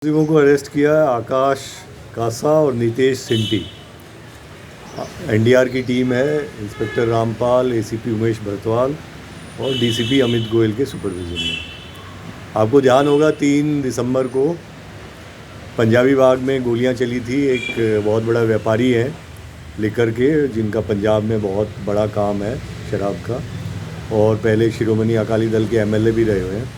मुलजिमों को अरेस्ट किया है आकाश कासा और नितेश सिंटी। एनडीआर की टीम है, इंस्पेक्टर रामपाल, एसीपी उमेश भरतवाल और डीसीपी अमित गोयल के सुपरविजन में। आपको ध्यान होगा 3 दिसंबर को पंजाबी बाग में गोलियां चली थी। एक बहुत बड़ा व्यापारी है लेकर के, जिनका पंजाब में बहुत बड़ा काम है शराब का, और पहले शिरोमणि अकाली दल के एमएलए भी रहे हुए हैं।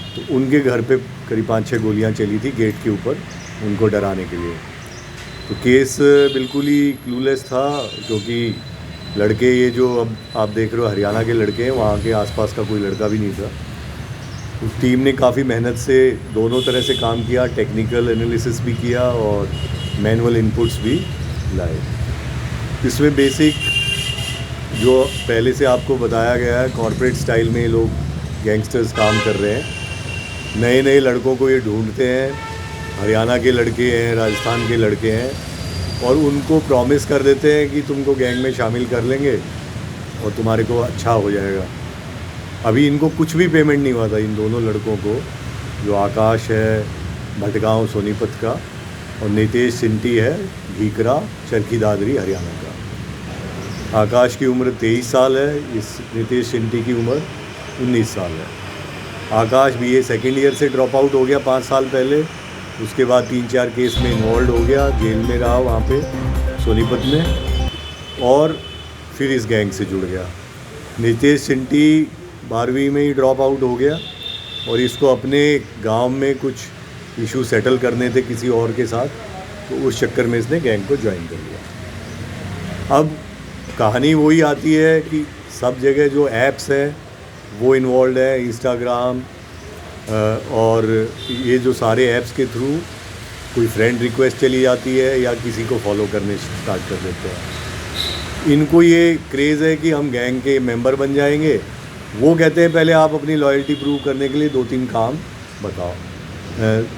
तो उनके घर पे करीब 5-6 गोलियां चली थी गेट के ऊपर, उनको डराने के लिए। तो केस बिल्कुल ही क्लूलेस था, क्योंकि लड़के ये जो अब आप देख रहे हो हरियाणा के लड़के हैं, वहाँ के आसपास का कोई लड़का भी नहीं था। उस टीम ने काफ़ी मेहनत से दोनों तरह से काम किया, टेक्निकल एनालिसिस भी किया और मैनुअल इनपुट्स भी लाए। इसमें बेसिक जो पहले से आपको बताया गया है, कॉर्पोरेट स्टाइल में ये लोग गैंगस्टर्स काम कर रहे हैं। नए नए लड़कों को ये ढूंढते हैं, हरियाणा के लड़के हैं, राजस्थान के लड़के हैं, और उनको प्रॉमिस कर देते हैं कि तुमको गैंग में शामिल कर लेंगे और तुम्हारे को अच्छा हो जाएगा। अभी इनको कुछ भी पेमेंट नहीं हुआ था इन दोनों लड़कों को, जो आकाश है भटगांव सोनीपत का और नितेश सिंटी है भीकरा चरखी दादरी हरियाणा का। आकाश की उम्र 23 साल है, इस नितेश सिंटी की उम्र 19 साल है। आकाश बीए सेकेंड ईयर से ड्रॉप आउट हो गया 5 साल पहले, उसके बाद 3-4 केस में इन्वॉल्व हो गया, जेल में रहा वहाँ पे सोनीपत में, और फिर इस गैंग से जुड़ गया। नितेश सिंटी 12वीं में ही ड्रॉप आउट हो गया और इसको अपने गांव में कुछ इशू सेटल करने थे किसी और के साथ, तो उस चक्कर में इसने गैंग को ज्वाइन कर लिया। अब कहानी वही आती है कि सब जगह जो ऐप्स हैं वो इन्वॉल्व है, इंस्टाग्राम और ये जो सारे ऐप्स के थ्रू कोई फ्रेंड रिक्वेस्ट चली जाती है या किसी को फॉलो करने स्टार्ट कर देते हैं। इनको ये क्रेज़ है कि हम गैंग के मेंबर बन जाएंगे। वो कहते हैं पहले आप अपनी लॉयल्टी प्रूव करने के लिए 2-3 काम बताओ,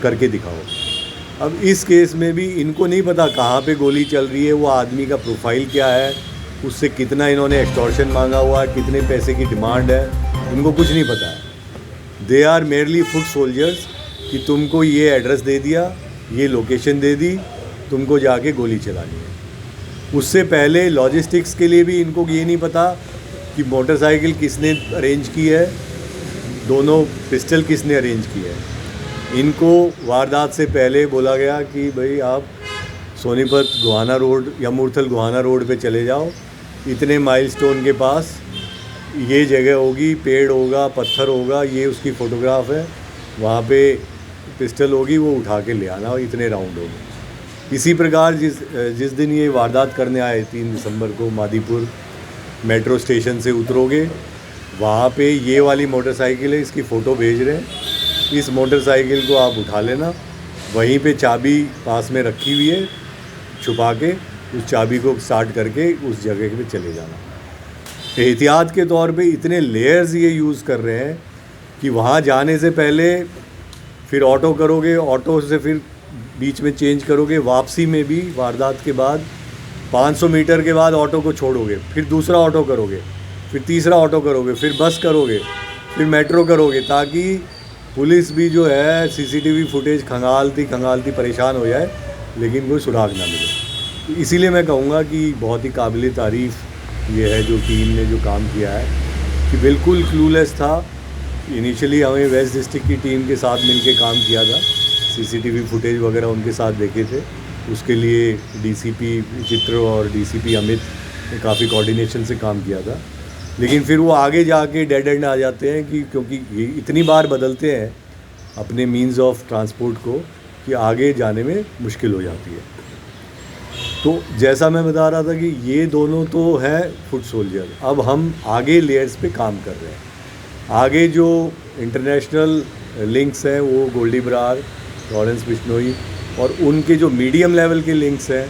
करके दिखाओ। अब इस केस में भी इनको नहीं पता कहाँ पे गोली चल रही है, वो आदमी का प्रोफाइल क्या है, उससे कितना इन्होंने एक्सटॉर्शन मांगा हुआ है, कितने पैसे की डिमांड है, इनको कुछ नहीं पता है। They are merely foot soldiers कि तुमको ये एड्रेस दे दिया, ये लोकेशन दे दी, तुमको जाके गोली चलानी है। उससे पहले लॉजिस्टिक्स के लिए भी इनको ये नहीं पता कि मोटरसाइकिल किसने अरेंज की है, दोनों पिस्टल किसने अरेंज की है। इनको वारदात से पहले बोला गया कि भाई आप सोनीपत गोहाना रोड या मूर्थल गोहाना रोड पे चले जाओ, इतने माइलस्टोन के पास ये जगह होगी, पेड़ होगा, पत्थर होगा, ये उसकी फ़ोटोग्राफ है, वहाँ पे पिस्टल होगी, वो उठा के ले आना और इतने राउंड होंगे। इसी प्रकार जिस दिन ये वारदात करने आए 3 दिसंबर को मादीपुर मेट्रो स्टेशन से उतरोगे, वहाँ पे ये वाली मोटरसाइकिल है, इसकी फ़ोटो भेज रहे हैं। इस मोटरसाइकिल को आप उठा लेना, वहीं पे चाबी पास में रखी हुई है, छुपा के उस चाबी को स्टार्ट करके उस जगह पे चले जाना। एहतियात के तौर पे इतने लेयर्स ये यूज़ कर रहे हैं कि वहाँ जाने से पहले फिर ऑटो करोगे, ऑटो से फिर बीच में चेंज करोगे, वापसी में भी वारदात के बाद 500 मीटर के बाद ऑटो को छोड़ोगे, फिर दूसरा ऑटो करोगे, फिर तीसरा ऑटो करोगे, फिर बस करोगे, फिर मेट्रो करोगे, ताकि पुलिस भी जो है सीसीटीवी फुटेज खंगालती परेशान हो जाए, लेकिन कोई सुराग ना मिले। तो इसीलिए मैं कहूँगा कि बहुत ही काबिल तारीफ़ ये है जो टीम ने जो काम किया है, कि बिल्कुल क्लूलेस था। इनिशियली हमें वेस्ट डिस्ट्रिक्ट की टीम के साथ मिलके काम किया था, सीसीटीवी फुटेज वगैरह उनके साथ देखे थे। उसके लिए डीसीपी चित्र और डीसीपी अमित ने काफ़ी कोऑर्डिनेशन से काम किया था। लेकिन फिर वो आगे जाके डेड एंड आ जाते हैं कि क्योंकि ये इतनी बार बदलते हैं अपने मीन्स ऑफ ट्रांसपोर्ट को कि आगे जाने में मुश्किल हो जाती है। तो जैसा मैं बता रहा था कि ये दोनों तो हैं फुट सोल्जर। अब हम आगे लेयर्स पे काम कर रहे हैं। आगे जो इंटरनेशनल लिंक्स हैं वो गोल्डी बरार, लॉरेंस बिश्नोई, और उनके जो मीडियम लेवल के लिंक्स हैं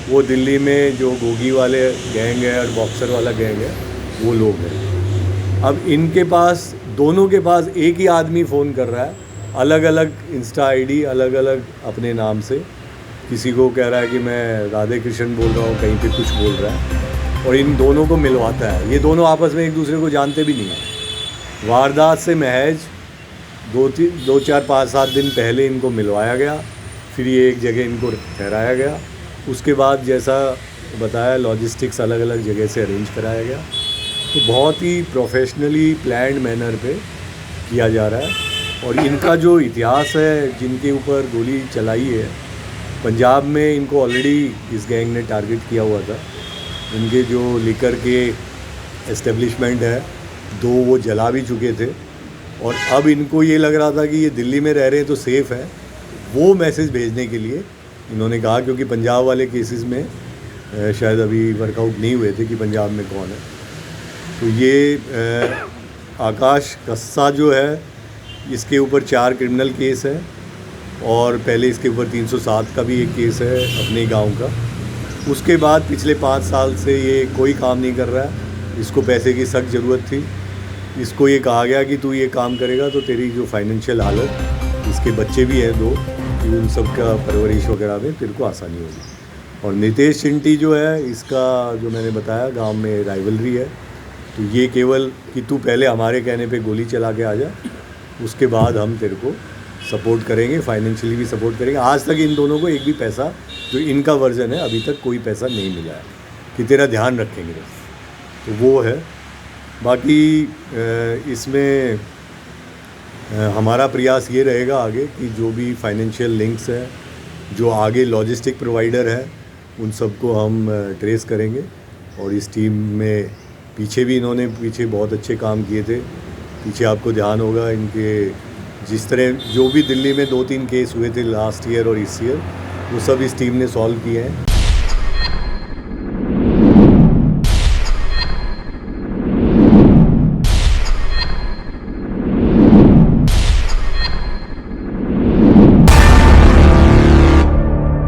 वो दिल्ली में जो गोगी वाले गैंग है और बॉक्सर वाला गैंग है, वो लोग हैं। अब इनके पास, दोनों के पास एक ही आदमी फ़ोन कर रहा है, अलग अलग इंस्टा आईडी, अलग अलग अपने नाम से। किसी को कह रहा है कि मैं राधे कृष्ण बोल रहा हूँ, कहीं पे कुछ बोल रहा है, और इन दोनों को मिलवाता है। ये दोनों आपस में एक दूसरे को जानते भी नहीं हैं। वारदात से महज दो चार 5-7 दिन पहले इनको मिलवाया गया, फिर ये एक जगह इनको ठहराया गया। उसके बाद जैसा बताया लॉजिस्टिक्स अलग अलग जगह से अरेंज कराया गया। तो बहुत ही प्रोफेशनली प्लान्ड मैनर पे किया जा रहा है। और इनका जो इतिहास है, जिनके ऊपर गोली चलाई है, पंजाब में इनको ऑलरेडी इस गैंग ने टारगेट किया हुआ था। इनके जो लिकर के एस्टेब्लिशमेंट है 2 वो जला भी चुके थे, और अब इनको ये लग रहा था कि ये दिल्ली में रह रहे हैं तो सेफ़ है। वो मैसेज भेजने के लिए इन्होंने कहा, क्योंकि पंजाब वाले केसेस में शायद अभी वर्कआउट नहीं हुए थे कि पंजाब में कौन है। तो ये आकाश कस्सा जो है, इसके ऊपर 4 क्रिमिनल केस है, और पहले इसके ऊपर 307 का भी एक केस है अपने गांव का। उसके बाद पिछले 5 साल से ये कोई काम नहीं कर रहा है। इसको पैसे की सख्त ज़रूरत थी। इसको ये कहा गया कि तू ये काम करेगा तो तेरी जो फाइनेंशियल हालत, इसके बच्चे भी हैं 2, कि उन सब का परवरिश वगैरह में तेरे को आसानी होगी। और नितेश चिंटी जो है, इसका जो मैंने बताया गांव में राइवलरी है। तो ये केवल कि तू पहले हमारे कहने पे गोली चला के आ जा, उसके बाद हम तेरे को सपोर्ट करेंगे, फाइनेंशियली भी सपोर्ट करेंगे। आज तक इन दोनों को एक भी पैसा, जो इनका वर्जन है, अभी तक कोई पैसा नहीं मिला है कि तेरा ध्यान रखेंगे बस। तो वो है। बाकी इसमें हमारा प्रयास ये रहेगा आगे कि जो भी फाइनेंशियल लिंक्स है, जो आगे लॉजिस्टिक प्रोवाइडर है, उन सबको हम ट्रेस करेंगे। और इस टीम में पीछे भी इन्होंने बहुत अच्छे काम किए थे। पीछे आपको ध्यान होगा इनके जिस तरह जो भी दिल्ली में 2-3 केस हुए थे लास्ट ईयर और इस ईयर, वो सब इस टीम ने सॉल्व किए हैं।